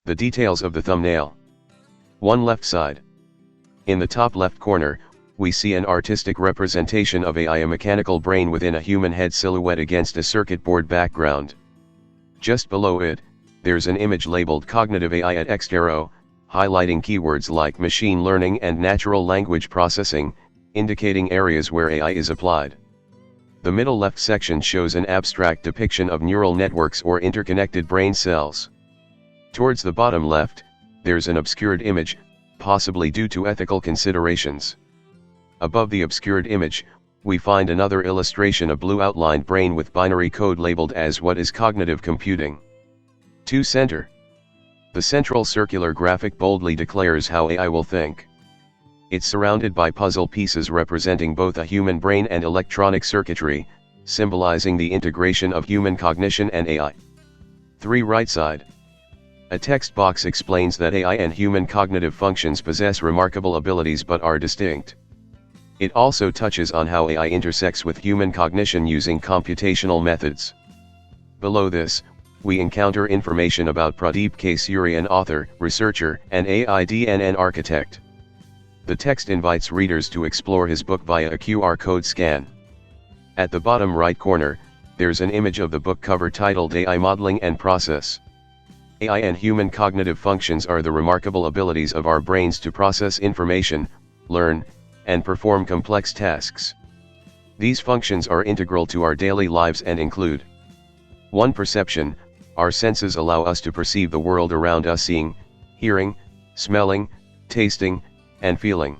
The details of the thumbnail. 1 left side. In the top left corner, we see an artistic representation of AI, a mechanical brain within a human head silhouette against a circuit board background. Just below it, there's an image labeled Cognitive AI at X arrow, highlighting keywords like machine learning and natural language processing, indicating areas where AI is applied. The middle left section shows an abstract depiction of neural networks or interconnected brain cells. Towards the bottom left, there's an obscured image, possibly due to ethical considerations. Above the obscured image, we find another illustration, a blue outlined brain with binary code labeled as what is cognitive computing. 2 center. The central circular graphic boldly declares how AI will think. It's surrounded by puzzle pieces representing both a human brain and electronic circuitry, symbolizing the integration of human cognition and AI. 3 right side. A text box explains that AI and human cognitive functions possess remarkable abilities but are distinct. It also touches on how AI intersects with human cognition using computational methods. Below this, we encounter information about Pradeep K, Suri, an author, researcher, and AI-DNN architect. The text invites readers to explore his book via a QR code scan. At the bottom right corner, there's an image of the book cover titled AI Modeling and Process. AI and human cognitive functions are the remarkable abilities of our brains to process information, learn, and perform complex tasks. These functions are integral to our daily lives and include 1. Perception. Our senses allow us to perceive the world around us, seeing, hearing, smelling, tasting, and feeling.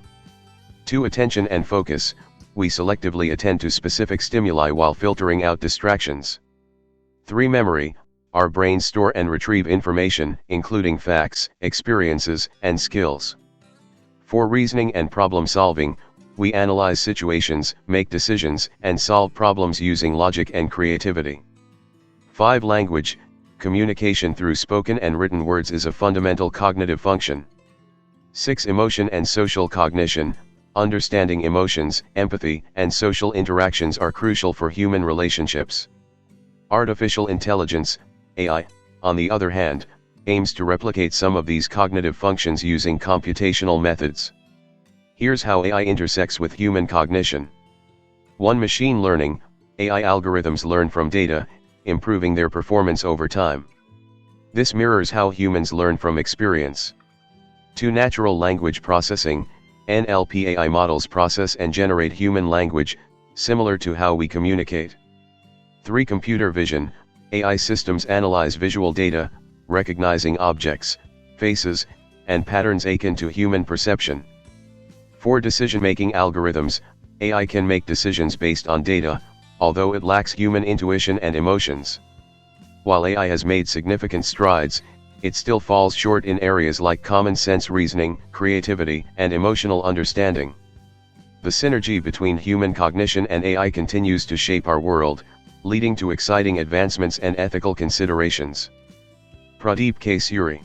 2. Attention and focus. We selectively attend to specific stimuli while filtering out distractions. 3. Memory. Our brains store and retrieve information, including facts, experiences, and skills. 4. Reasoning and problem solving. We analyze situations, make decisions, and solve problems using logic and creativity. 5. Language. Communication through spoken and written words is a fundamental cognitive function. 6. Emotion and social cognition. Understanding emotions, empathy, and social interactions are crucial for human relationships. Artificial intelligence, AI, on the other hand, aims to replicate some of these cognitive functions using computational methods. Here's how AI intersects with human cognition. 1. Machine learning. AI algorithms learn from data, improving their performance over time. This mirrors how humans learn from experience. 2. Natural language processing. NLP AI models process and generate human language, similar to how we communicate. 3. Computer vision. AI systems analyze visual data, recognizing objects, faces, and patterns akin to human perception. 4. Decision-making algorithms. AI can make decisions based on data, although it lacks human intuition and emotions. While AI has made significant strides, it still falls short in areas like common sense reasoning, creativity, and emotional understanding. The synergy between human cognition and AI continues to shape our world, leading to exciting advancements and ethical considerations. Pradeep K, Suri.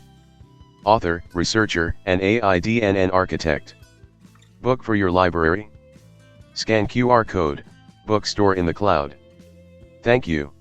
Author, researcher, and AI-DNN architect. Book for your library? Scan QR code, bookstore in the cloud. Thank you.